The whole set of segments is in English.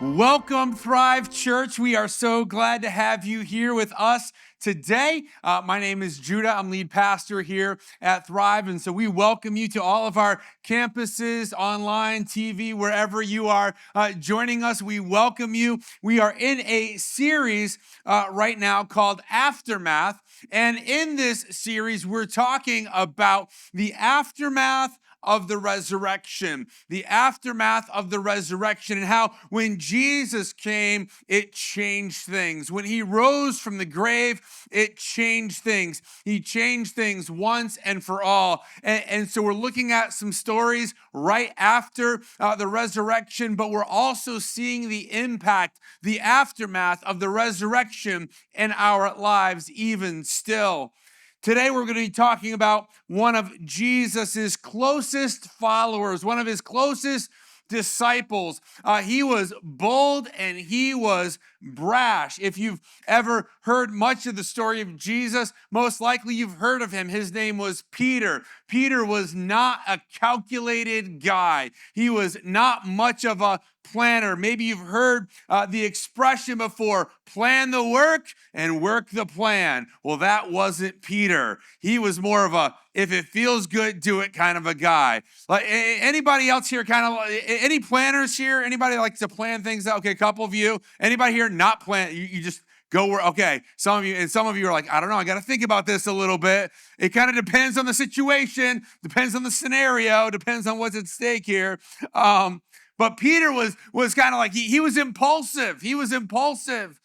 Welcome, Thrive Church. We are so glad to have you here with us today. My name is Judah. I'm lead pastor here at Thrive. And so we welcome you to all of our campuses, online, TV, wherever you are joining us. We welcome you. We are in a series right now called Aftermath. And in this series, we're talking about the aftermath of the resurrection, the aftermath of the resurrection, and how when Jesus came, it changed things. When he rose from the grave, it changed things. He changed things once and for all. And so we're looking at some stories right after the resurrection, but we're also seeing the impact, the aftermath of the resurrection in our lives even still. Today, we're going to be talking about one of Jesus's closest followers, one of his closest disciples. He was bold and he was brash. If you've ever heard much of the story of Jesus, most likely you've heard of him. His name was Peter. Peter was not a calculated guy. He was not much of a planner. Maybe you've heard the expression before, plan the work and work the plan. Well, that wasn't Peter. He was more of a, if it feels good, do it kind of a guy. Like anybody else here any planners here? Anybody likes to plan things out? Okay, a couple of you. Anybody here not plan? You just go where, okay, some of you are like, I don't know, I got to think about this a little bit. It kind of depends on the situation, depends on the scenario, depends on what's at stake here. But Peter was kind of like, he was impulsive. He was impulsive.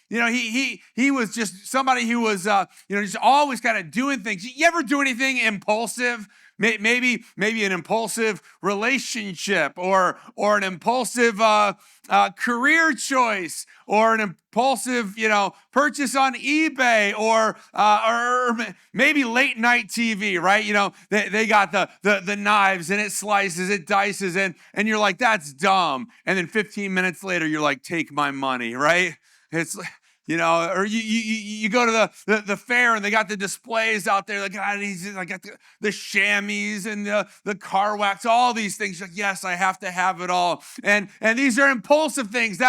You know, he was just somebody who was, just always kind of doing things. You ever do anything impulsive? Maybe an impulsive relationship or an impulsive career choice or an impulsive, purchase on eBay or maybe late night TV, right? They got the knives and it slices, it dices, and you're like, that's dumb. And then 15 minutes later, you're like, take my money, right? It's or you go to the fair and they got the displays out there. Like, I got the chamois and the car wax, all these things. Like, yes, I have to have it all. And these are impulsive things.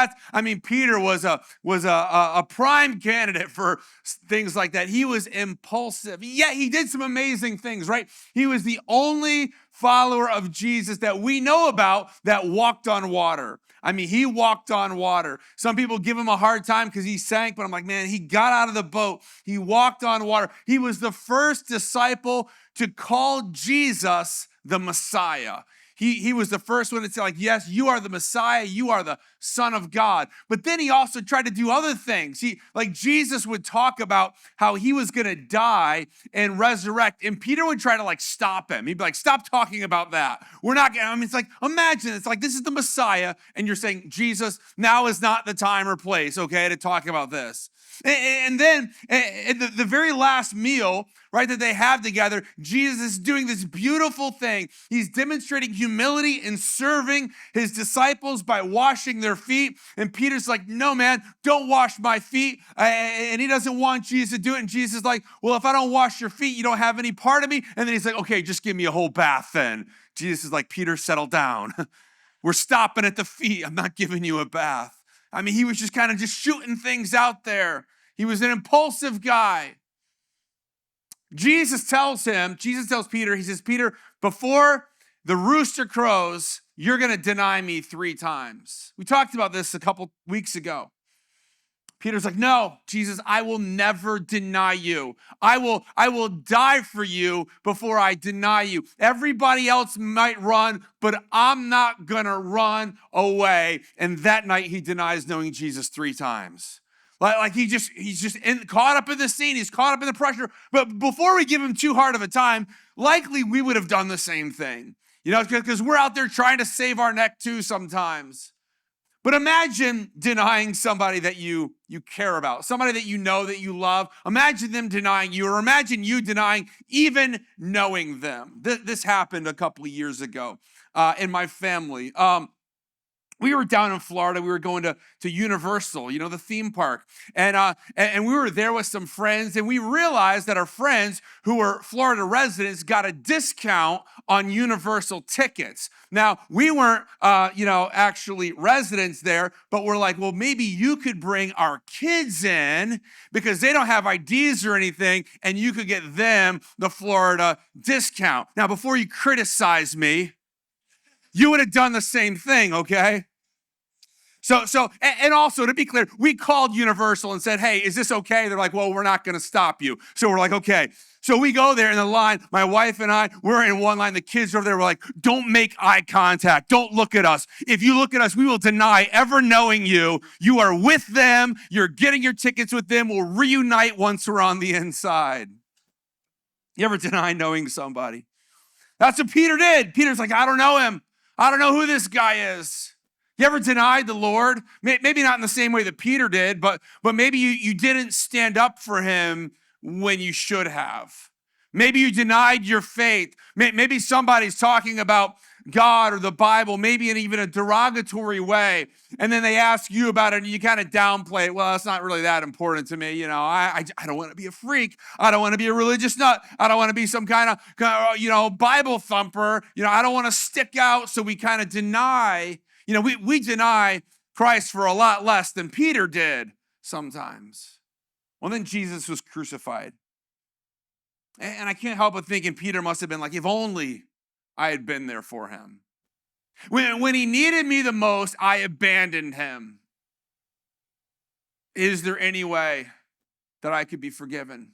Peter was a prime candidate for things like that. He was impulsive. Yeah, he did some amazing things, right? He was the only follower of Jesus that we know about that walked on water. He walked on water. Some people give him a hard time because he sank, but I'm like, man, he got out of the boat. He walked on water. He was the first disciple to call Jesus the Messiah. He was the first one to say, like, yes, you are the Messiah. You are the Son of God. But then he also tried to do other things. Jesus would talk about how he was going to die and resurrect. And Peter would try to stop him. He'd be like, stop talking about that. We're not going to, it's like, imagine, it's like, this is the Messiah. And you're saying, Jesus, now is not the time or place, okay, to talk about this. And then at the very last meal, right, that they have together, Jesus is doing this beautiful thing. He's demonstrating humility in serving his disciples by washing their feet. And Peter's like, no, man, don't wash my feet. And he doesn't want Jesus to do it. And Jesus is like, well, if I don't wash your feet, you don't have any part of me. And then he's like, okay, just give me a whole bath then. Jesus is like, Peter, settle down. We're stopping at the feet. I'm not giving you a bath. He was just kind of just shooting things out there. He was an impulsive guy. Jesus tells Peter, he says, Peter, before the rooster crows, you're going to deny me 3 times. We talked about this a couple weeks ago. Peter's like, no, Jesus, I will never deny you. I will die for you before I deny you. Everybody else might run, but I'm not going to run away. And that night he denies knowing Jesus 3 times. He's just caught up in the scene. He's caught up in the pressure. But before we give him too hard of a time, likely we would have done the same thing. Because we're out there trying to save our neck too sometimes. But imagine denying somebody that you care about, somebody that you know, that you love. Imagine them denying you, or imagine you denying even knowing them. This happened a couple of years ago in my family. we were down in Florida. We were going to Universal, the theme park. And we were there with some friends, and we realized that our friends who were Florida residents got a discount on Universal tickets. Now, we weren't, actually residents there, but we're like, well, maybe you could bring our kids in because they don't have IDs or anything, and you could get them the Florida discount. Now, before you criticize me, you would have done the same thing, okay? And also to be clear, we called Universal and said, hey, is this okay? They're like, well, we're not going to stop you. So we're like, okay. So we go there in the line. My wife and I, we're in one line. The kids are over there. We're like, don't make eye contact. Don't look at us. If you look at us, we will deny ever knowing you. You are with them. You're getting your tickets with them. We'll reunite once we're on the inside. You ever deny knowing somebody? That's what Peter did. Peter's like, I don't know him. I don't know who this guy is. You ever denied the Lord? Maybe not in the same way that Peter did, but maybe you didn't stand up for him when you should have. Maybe you denied your faith. Maybe somebody's talking about God or the Bible, maybe in even a derogatory way, and then they ask you about it and you kind of downplay it. Well, it's not really that important to me. I don't want to be a freak. I don't want to be a religious nut. I don't want to be some kind of Bible thumper. I don't want to stick out, so we kind of deny. We deny Christ for a lot less than Peter did sometimes. Well, then Jesus was crucified. And I can't help but thinking Peter must have been like, if only I had been there for him. When he needed me the most, I abandoned him. Is there any way that I could be forgiven?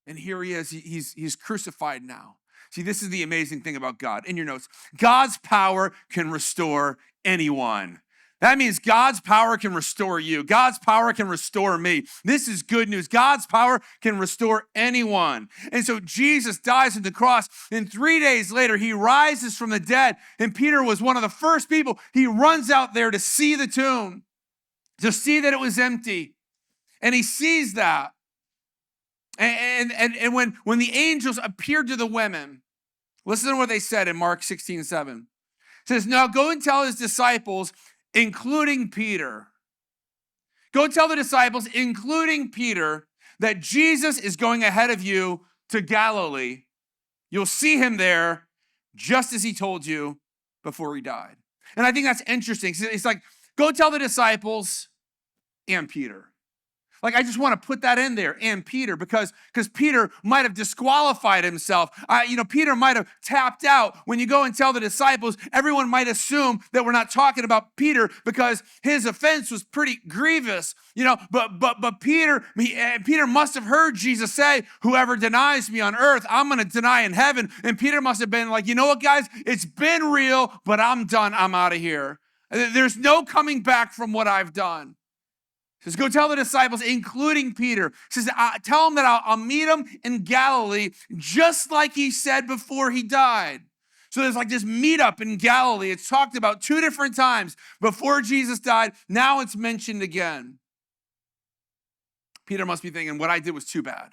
And here he is. He's crucified now. See, this is the amazing thing about God. In your notes, God's power can restore anyone. That means God's power can restore you. God's power can restore me. This is good news. God's power can restore anyone. And so Jesus dies on the cross, and 3 days later, he rises from the dead. And Peter was one of the first people. He runs out there to see the tomb, to see that it was empty. And he sees that. And when the angels appeared to the women, listen to what they said in Mark 16:7. It says, now go and tell his disciples, including Peter. Go tell the disciples, including Peter, that Jesus is going ahead of you to Galilee. You'll see him there just as he told you before he died. And I think that's interesting. It's like, go tell the disciples and Peter. Like, I just want to put that in there, and Peter, because Peter might have disqualified himself. Peter might have tapped out. When you go and tell the disciples, everyone might assume that we're not talking about Peter because his offense was pretty grievous. But Peter must have heard Jesus say, whoever denies me on earth, I'm going to deny in heaven. And Peter must have been like, you know what, guys? It's been real, but I'm done. I'm out of here. There's no coming back from what I've done. He says, go tell the disciples, including Peter. He says, tell them that I'll meet them in Galilee, just like he said before he died. So there's like this meetup in Galilee. It's talked about 2 different times before Jesus died. Now it's mentioned again. Peter must be thinking, what I did was too bad.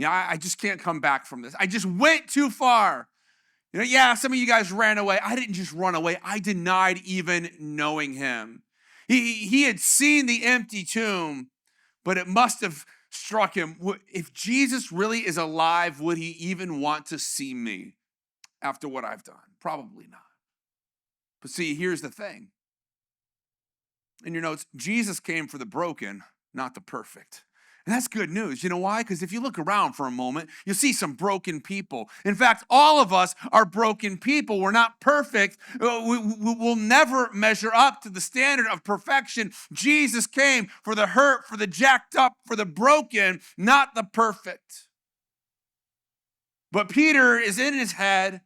I just can't come back from this. I just went too far. Some of you guys ran away. I didn't just run away. I denied even knowing him. He had seen the empty tomb, but it must have struck him. If Jesus really is alive, would he even want to see me after what I've done? Probably not. But see, here's the thing. In your notes, Jesus came for the broken, not the perfect. And that's good news. You know why? Because if you look around for a moment, you'll see some broken people. In fact, all of us are broken people. We're not perfect. We'll never measure up to the standard of perfection. Jesus came for the hurt, for the jacked up, for the broken, not the perfect. But Peter is in his head,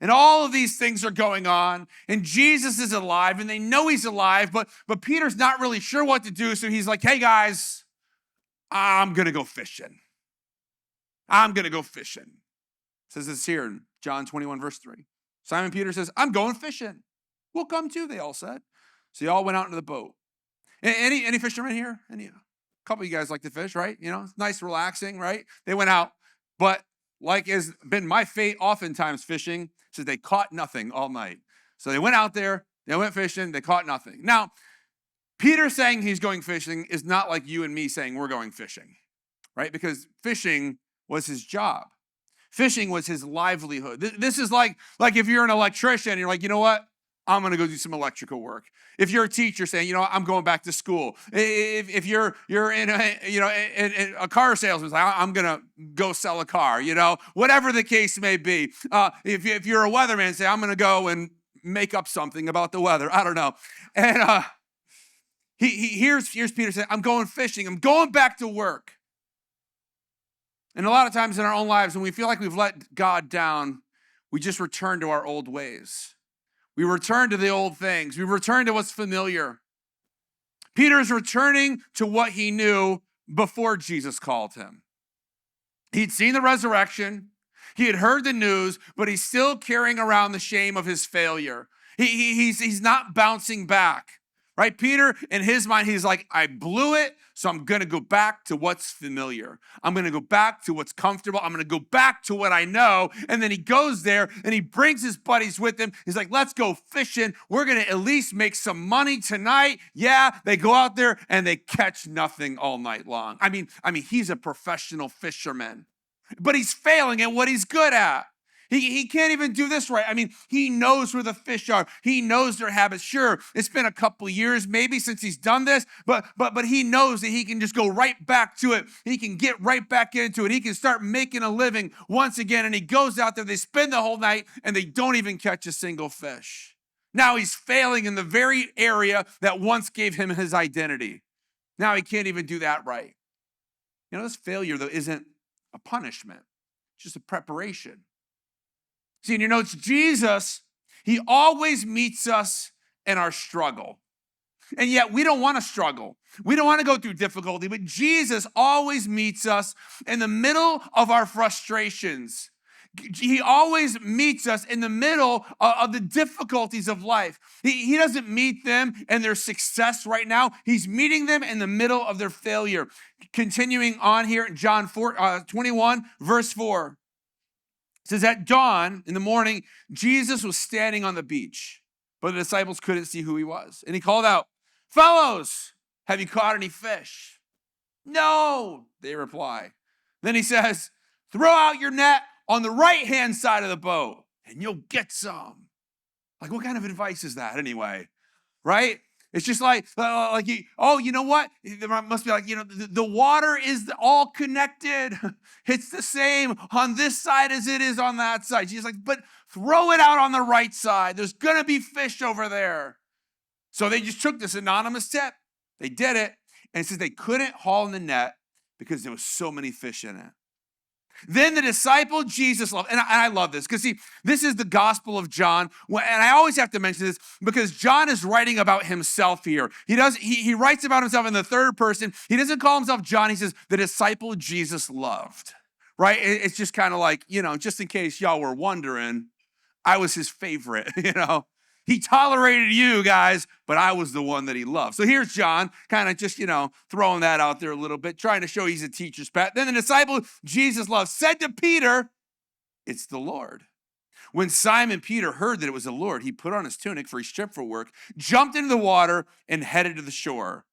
and all of these things are going on, and Jesus is alive, and they know he's alive, but Peter's not really sure what to do, so he's like, hey guys, I'm going to go fishing. It says this here in John 21, verse 3. Simon Peter says, I'm going fishing. We'll come too, they all said. So they all went out into the boat. Any fishermen here? A couple of you guys like to fish, right? It's nice, relaxing, right? They went out, but like has been my fate oftentimes fishing, says they caught nothing all night. So they went out there, They went fishing, they caught nothing. Now, Peter saying he's going fishing is not like you and me saying we're going fishing, right? Because fishing was his job. Fishing was his livelihood. This is like if you're an electrician and you're like, you know what? I'm going to go do some electrical work. If you're a teacher saying, you know, I'm going back to school. If you're in a car salesman, like, I'm going to go sell a car, you know, whatever the case may be. If you're a weatherman, say, I'm going to go and make up something about the weather. I don't know. And here's Peter saying, I'm going fishing. I'm going back to work. And a lot of times in our own lives, when we feel like we've let God down, we just return to our old ways. We return to the old things. We return to what's familiar. Peter is returning to what he knew before Jesus called him. He'd seen the resurrection. He had heard the news, but he's still carrying around the shame of his failure. He's not bouncing back. Right? Peter, in his mind, he's like, I blew it, so I'm going to go back to what's familiar. I'm going to go back to what's comfortable. I'm going to go back to what I know. And then he goes there and he brings his buddies with him. He's like, let's go fishing. We're going to at least make some money tonight. Yeah, they go out there and they catch nothing all night long. I mean, he's a professional fisherman, but he's failing at what he's good at. He can't even do this right. I mean, he knows where the fish are. He knows their habits. Sure, it's been a couple years maybe since he's done this, but he knows that he can just go right back to it. He can get right back into it. He can start making a living once again. And he goes out there, they spend the whole night, and they don't even catch a single fish. Now he's failing in the very area that once gave him his identity. Now he can't even do that right. You know, this failure, though, isn't a punishment. It's just a preparation. See, in your notes, Jesus, he always meets us in our struggle. And yet we don't want to struggle. We don't want to go through difficulty, but Jesus always meets us in the middle of our frustrations. He always meets us in the middle of the difficulties of life. He doesn't meet them in their success right now. He's meeting them in the middle of their failure. Continuing on here in John 21, verse 4. It says, at dawn in the morning, Jesus was standing on the beach, but the disciples couldn't see who he was. And he called out, fellows, have you caught any fish? No, they reply. Then he says, throw out your net on the right-hand side of the boat, and you'll get some. Like, what kind of advice is that anyway? Right? It's just you know what? There must be like, you know, the water is all connected. It's the same on this side as it is on that side. She's like, but throw it out on the right side. There's going to be fish over there. So they just took this anonymous tip. They did it. And it says they couldn't haul in the net because there was so many fish in it. Then the disciple Jesus loved, and I love this because see, this is the Gospel of John, and I always have to mention this because John is writing about himself here. He writes about himself in the third person. He doesn't call himself John. He says the disciple Jesus loved, right? It's just kind of like, you know, just in case y'all were wondering, I was his favorite, you know. He tolerated you guys, but I was the one that he loved. So here's John, kind of just, you know, throwing that out there a little bit, trying to show he's a teacher's pet. Then the disciple Jesus loved said to Peter, it's the Lord. When Simon Peter heard that it was the Lord, he put on his tunic, for he stripped for work, jumped into the water, and headed to the shore.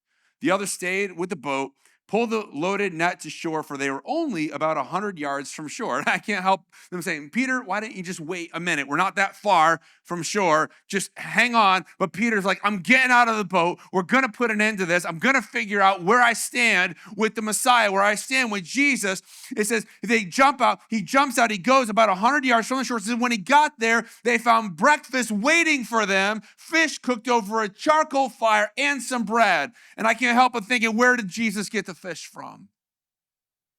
The others stayed with the boat, pulled the loaded net to shore, for they were only about 100 yards from shore. And I can't help them saying, Peter, why didn't you just wait a minute? We're not that far from shore. Just hang on. But Peter's like, I'm getting out of the boat. We're going to put an end to this. I'm going to figure out where I stand with the Messiah, where I stand with Jesus. It says they jump out. He jumps out. He goes about 100 yards from the shore. It says when he got there, they found breakfast waiting for them, fish cooked over a charcoal fire and some bread. And I can't help but thinking, where did Jesus get the fish from?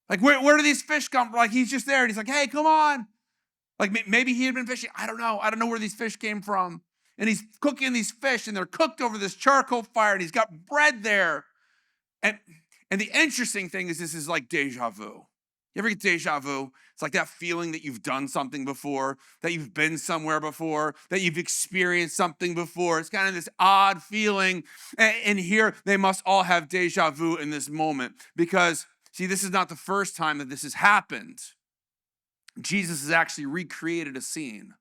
Like, where do these fish come from? Like, he's just there and he's like, hey, come on. Like, maybe he had been fishing. I don't know. I don't know where these fish came from. And he's cooking these fish and they're cooked over this charcoal fire and he's got bread there. And the interesting thing is this is like deja vu. You ever get deja vu? It's like that feeling that you've done something before, that you've been somewhere before, that you've experienced something before. It's kind of this odd feeling. And here they must all have deja vu in this moment because, see, this is not the first time that this has happened. Jesus has actually recreated a scene.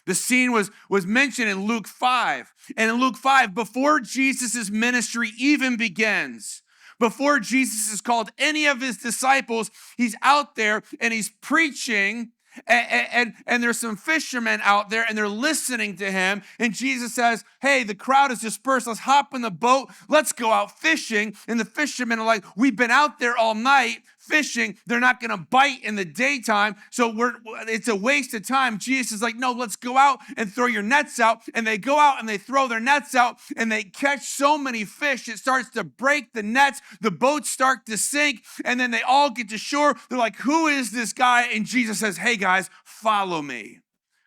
The scene was mentioned in Luke 5. And in Luke 5, before Jesus' ministry even begins, before Jesus has called any of his disciples, he's out there and he's preaching. And there's some fishermen out there and they're listening to him. And Jesus says, hey, the crowd is dispersed. Let's hop in the boat. Let's go out fishing. And the fishermen are like, we've been out there all night fishing. They're not going to bite in the daytime. So it's a waste of time. Jesus is like, no, let's go out and throw your nets out. And they go out and they throw their nets out and they catch so many fish. It starts to break the nets. The boats start to sink. And then they all get to shore. They're like, who is this guy? And Jesus says, hey guys, follow me.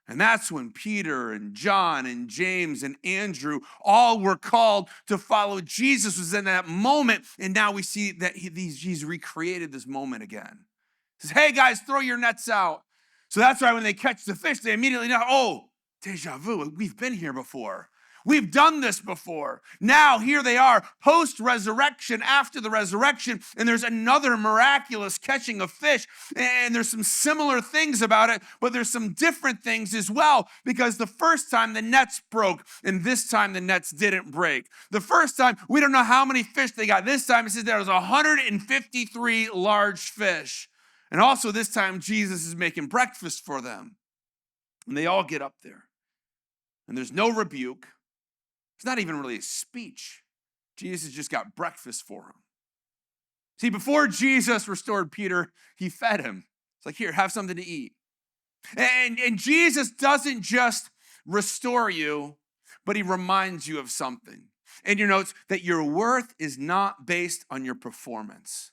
And that's when Peter and John and James and Andrew all were called to follow Jesus. Was in that moment. And now we see that he's recreated this moment again. He says, hey guys, throw your nets out. So that's why when they catch the fish, they immediately know, oh, deja vu, we've been here before. We've done this before. Now here they are, post-resurrection, after the resurrection, and there's another miraculous catching of fish, and there's some similar things about it, but there's some different things as well, because the first time the nets broke, and this time the nets didn't break. The first time, we don't know how many fish they got. This time it says there was 153 large fish. And also this time Jesus is making breakfast for them. And they all get up there. And there's no rebuke. It's not even really a speech. Jesus just got breakfast for him. See, before Jesus restored Peter, he fed him. It's like, here, have something to eat. And Jesus doesn't just restore you, but he reminds you of something. In your notes, that your worth is not based on your performance.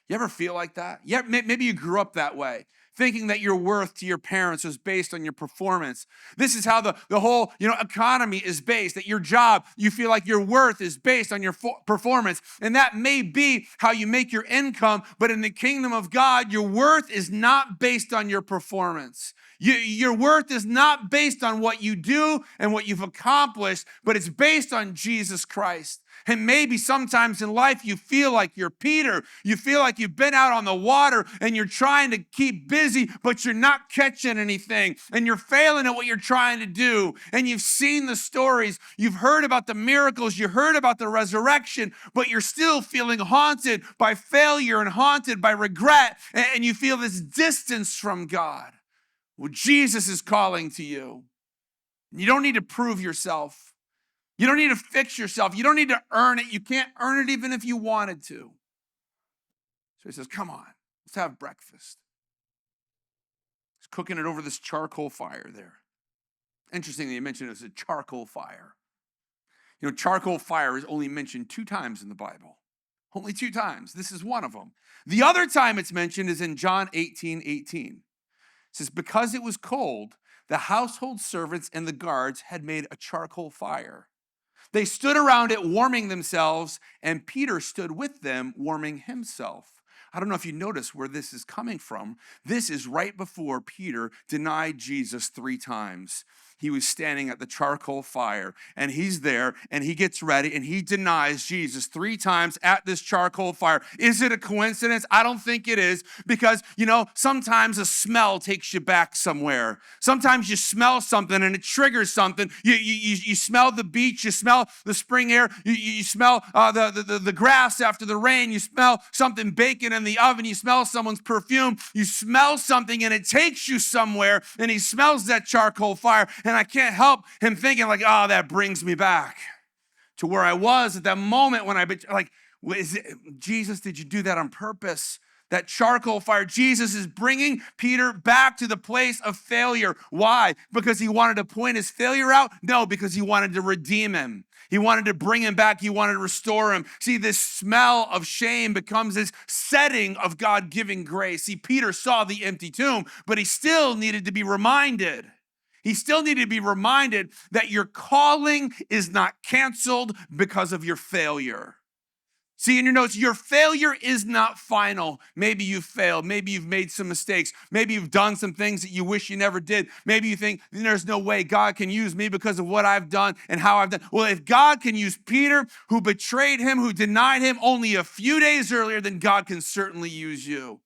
You ever feel like that? Yeah, maybe you grew up that way, thinking that your worth to your parents was based on your performance. This is how the whole economy is based, that your job, you feel like your worth is based on your performance. And that may be how you make your income, but in the kingdom of God, your worth is not based on your performance. Your worth is not based on what you do and what you've accomplished, but it's based on Jesus Christ. And maybe sometimes in life you feel like you're Peter. You feel like you've been out on the water and you're trying to keep busy, but you're not catching anything. And you're failing at what you're trying to do. And you've seen the stories. You've heard about the miracles. You heard about the resurrection, but you're still feeling haunted by failure and haunted by regret. And you feel this distance from God. Well, Jesus is calling to you. You don't need to prove yourself. You don't need to fix yourself. You don't need to earn it. You can't earn it even if you wanted to. So he says, come on, let's have breakfast. He's cooking it over this charcoal fire there. Interestingly, you mentioned it was a charcoal fire. Charcoal fire is only mentioned 2 times in the Bible. Only 2 times. This is one of them. The other time it's mentioned is in John 18:18. It says, because it was cold, the household servants and the guards had made a charcoal fire. They stood around it warming themselves, and Peter stood with them warming himself. I don't know if you notice where this is coming from. This is right before Peter denied Jesus 3 times. He was standing at the charcoal fire, and he's there, and he gets ready, and he denies Jesus 3 times at this charcoal fire. Is it a coincidence? I don't think it is, because, sometimes a smell takes you back somewhere. Sometimes you smell something, and it triggers something. You smell the beach, you smell the spring air, you smell the grass after the rain, you smell something baking in the oven, you smell someone's perfume, you smell something, and it takes you somewhere, and he smells that charcoal fire. And I can't help him thinking like, oh, that brings me back to where I was at that moment when Jesus, did you do that on purpose? That charcoal fire. Jesus is bringing Peter back to the place of failure. Why? Because he wanted to point his failure out? No, because he wanted to redeem him. He wanted to bring him back. He wanted to restore him. See, this smell of shame becomes this setting of God giving grace. See, Peter saw the empty tomb, but he still needed to be reminded. He still needed to be reminded that your calling is not canceled because of your failure. See, in your notes, your failure is not final. Maybe you failed. Maybe you've made some mistakes. Maybe you've done some things that you wish you never did. Maybe you think there's no way God can use me because of what I've done and how I've done. Well, if God can use Peter, who betrayed him, who denied him only a few days earlier, then God can certainly use you.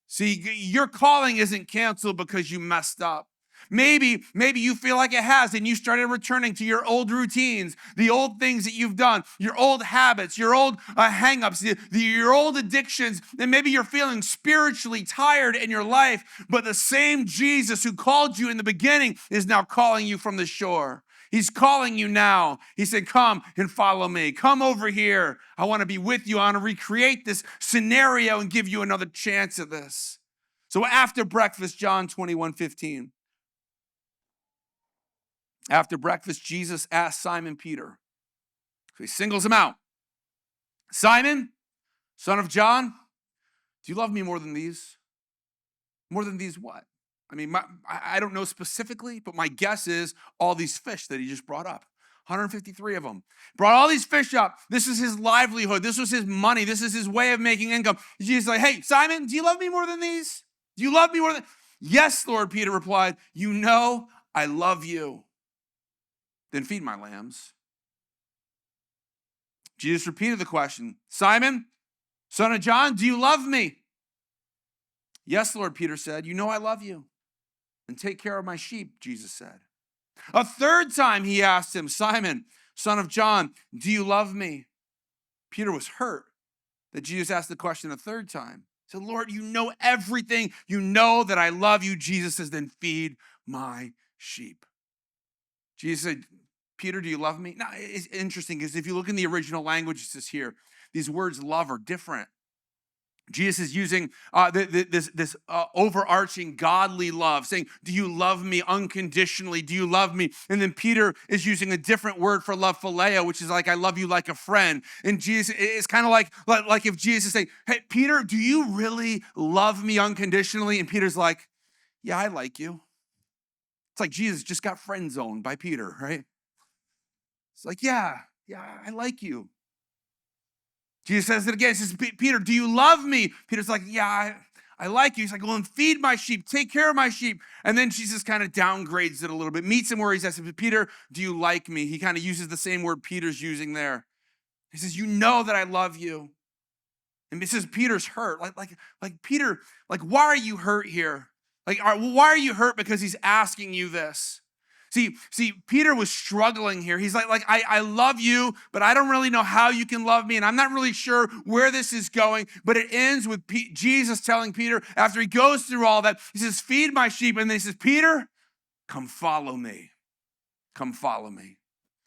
See, your calling isn't canceled because you messed up. Maybe you feel like it has, and you started returning to your old routines, the old things that you've done, your old habits, your old hang-ups, your old addictions, and maybe you're feeling spiritually tired in your life, but the same Jesus who called you in the beginning is now calling you from the shore. He's calling you now. He said, come and follow me. Come over here. I want to be with you. I want to recreate this scenario and give you another chance at this. So after breakfast, John 21:15. After breakfast, Jesus asked Simon Peter. So he singles him out. Simon, son of John, do you love me more than these? More than these what? I mean, I don't know specifically, but my guess is all these fish that he just brought up. 153 of them. Brought all these fish up. This is his livelihood. This was his money. This is his way of making income. Jesus is like, hey, Simon, do you love me more than these? Do you love me more than? Yes, Lord, Peter replied. You know I love you. Then feed my lambs. Jesus repeated the question. Simon, son of John, do you love me? Yes, Lord, Peter said. You know I love you. And take care of my sheep, Jesus said. A third time he asked him, Simon, son of John, do you love me? Peter was hurt that Jesus asked the question a third time. He said, Lord, you know everything. You know that I love you. Jesus says, then feed my sheep. Jesus said, Peter, do you love me? Now, it's interesting because if you look in the original language, it says here, these words love are different. Jesus is using this overarching godly love, saying, do you love me unconditionally? Do you love me? And then Peter is using a different word for love, phileo, which is like, I love you like a friend. And Jesus, it's kind of like if Jesus is saying, hey, Peter, do you really love me unconditionally? And Peter's like, yeah, I like you. It's like Jesus just got friend zoned by Peter, right? It's like, yeah, I like you. Jesus says it again. He says, Peter, do you love me? Peter's like, yeah, I like you. He's like, well, then feed my sheep. Take care of my sheep. And then Jesus kind of downgrades it a little bit, meets him where he says, Peter, do you like me? He kind of uses the same word Peter's using there. He says, you know that I love you. And it says Peter's hurt. Like Peter, like, why are you hurt here? Like, why are you hurt? Because he's asking you this. See, Peter was struggling here. He's like I love you, but I don't really know how you can love me, and I'm not really sure where this is going. But it ends with Jesus telling Peter, after he goes through all that, he says, feed my sheep. And then he says, Peter, come follow me. Come follow me.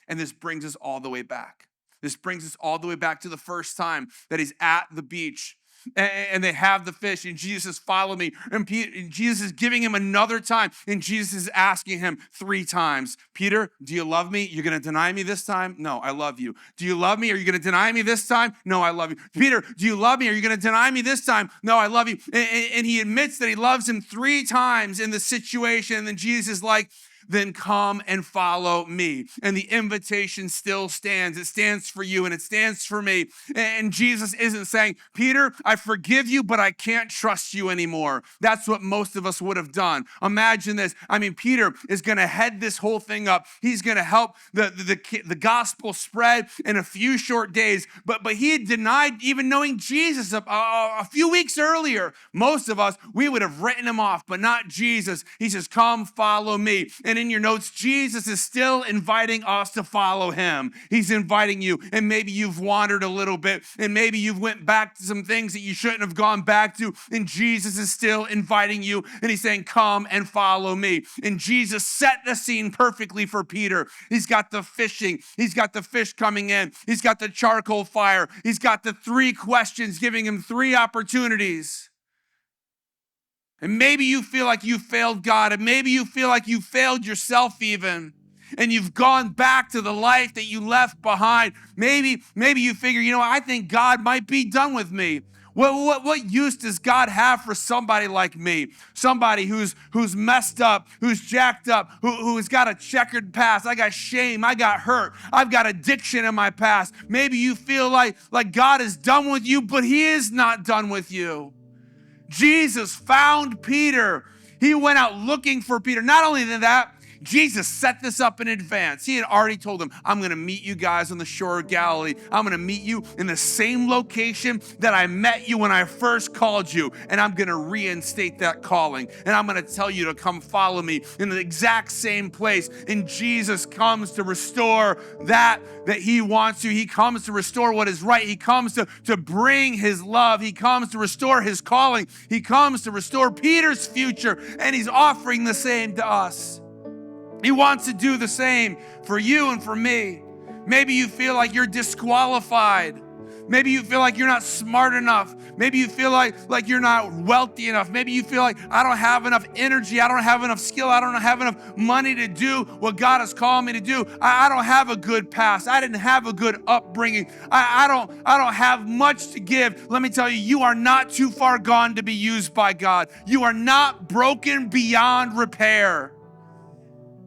And this brings us all the way back. This brings us all the way back to the first time that he's at the beach. And they have the fish, and Jesus says, follow me. And Jesus is giving him another time, and Jesus is asking him 3 times, Peter, do you love me? You're going to deny me this time? No, I love you. Do you love me? Are you going to deny me this time? No, I love you. Peter, do you love me? Are you going to deny me this time? No, I love you. And he admits that he loves him 3 times in the situation, and then Jesus is like, then come and follow me. And the invitation still stands. It stands for you and it stands for me. And Jesus isn't saying, Peter, I forgive you, but I can't trust you anymore. That's what most of us would have done. Imagine this. I mean, Peter is going to head this whole thing up. He's going to help the gospel spread in a few short days. But he had denied even knowing Jesus a few weeks earlier. Most of us, we would have written him off, but not Jesus. He says, come follow me. And in your notes, Jesus is still inviting us to follow him. He's inviting you. And maybe you've wandered a little bit, and maybe you've went back to some things that you shouldn't have gone back to. And Jesus is still inviting you. And he's saying, come and follow me. And Jesus set the scene perfectly for Peter. He's got the fishing. He's got the fish coming in. He's got the charcoal fire. He's got the 3 questions, giving him 3 opportunities. And maybe you feel like you failed God, and maybe you feel like you failed yourself even, and you've gone back to the life that you left behind. Maybe you figure, I think God might be done with me. What use does God have for somebody like me? Somebody who's messed up, who's jacked up, who's got a checkered past. I got shame. I got hurt. I've got addiction in my past. Maybe you feel like God is done with you, but he is not done with you. Jesus found Peter. He went out looking for Peter. Not only than that, Jesus set this up in advance. He had already told them, I'm going to meet you guys on the shore of Galilee. I'm going to meet you in the same location that I met you when I first called you. And I'm going to reinstate that calling. And I'm going to tell you to come follow me in the exact same place. And Jesus comes to restore that he wants to. He comes to restore what is right. He comes to bring his love. He comes to restore his calling. He comes to restore Peter's future. And he's offering the same to us. He wants to do the same for you and for me. Maybe you feel like you're disqualified. Maybe you feel like you're not smart enough. Maybe you feel like you're not wealthy enough. Maybe you feel like I don't have enough energy. I don't have enough skill. I don't have enough money to do what God has called me to do. I don't have a good past. I didn't have a good upbringing. I don't have much to give. Let me tell you, you are not too far gone to be used by God. You are not broken beyond repair.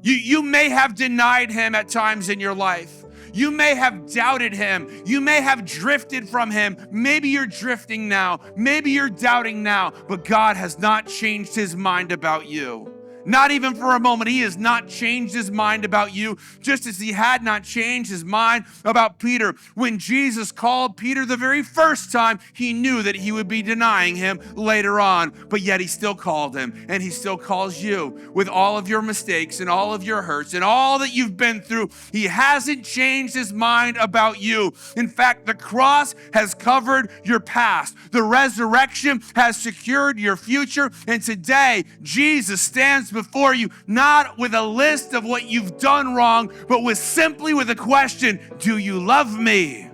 You may have denied him at times in your life. You may have doubted him. You may have drifted from him. Maybe you're drifting now. Maybe you're doubting now. But God has not changed his mind about you. Not even for a moment. He has not changed his mind about you, just as he had not changed his mind about Peter. When Jesus called Peter the very first time, he knew that he would be denying him later on, but yet he still called him, and he still calls you with all of your mistakes and all of your hurts and all that you've been through. He hasn't changed his mind about you. In fact, the cross has covered your past. The resurrection has secured your future, and today, Jesus stands before you, not with a list of what you've done wrong, but simply with a question, do you love me?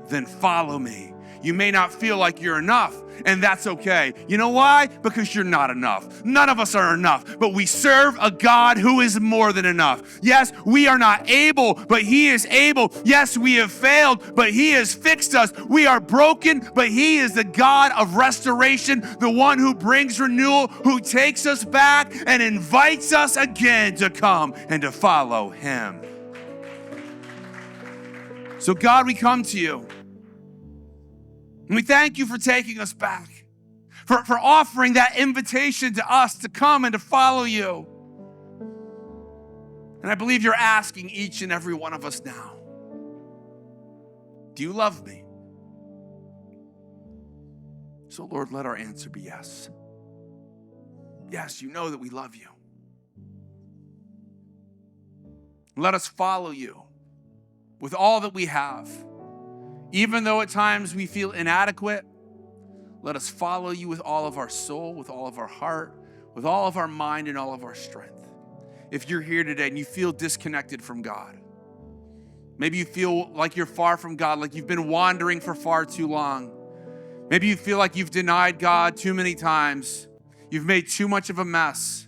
Then follow me. You may not feel like you're enough, and that's okay. You know why? Because you're not enough. None of us are enough, but we serve a God who is more than enough. Yes, we are not able, but he is able. Yes, we have failed, but he has fixed us. We are broken, but he is the God of restoration, the one who brings renewal, who takes us back and invites us again to come and to follow him. So God, we come to you. And we thank you for taking us back, for offering that invitation to us to come and to follow you. And I believe you're asking each and every one of us now, do you love me? So Lord, let our answer be yes. Yes, you know that we love you. Let us follow you with all that we have. Even though at times we feel inadequate, let us follow you with all of our soul, with all of our heart, with all of our mind, and all of our strength. If you're here today and you feel disconnected from God, maybe you feel like you're far from God, like you've been wandering for far too long. Maybe you feel like you've denied God too many times. You've made too much of a mess.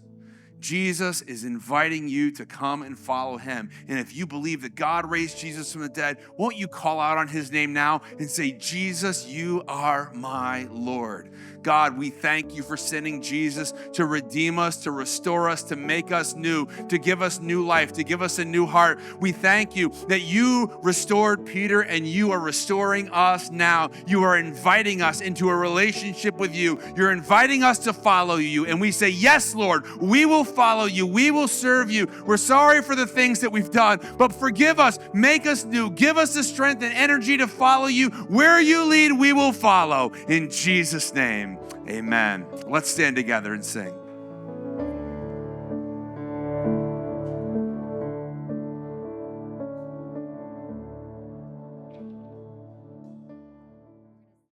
Jesus is inviting you to come and follow him. And if you believe that God raised Jesus from the dead, won't you call out on his name now and say, Jesus, you are my Lord. God, we thank you for sending Jesus to redeem us, to restore us, to make us new, to give us new life, to give us a new heart. We thank you that you restored Peter and you are restoring us now. You are inviting us into a relationship with you. You're inviting us to follow you. And we say, yes, Lord, we will follow you. We will serve you. We're sorry for the things that we've done, but forgive us, make us new, give us the strength and energy to follow you. Where you lead, we will follow. In Jesus' name, amen. Let's stand together and sing.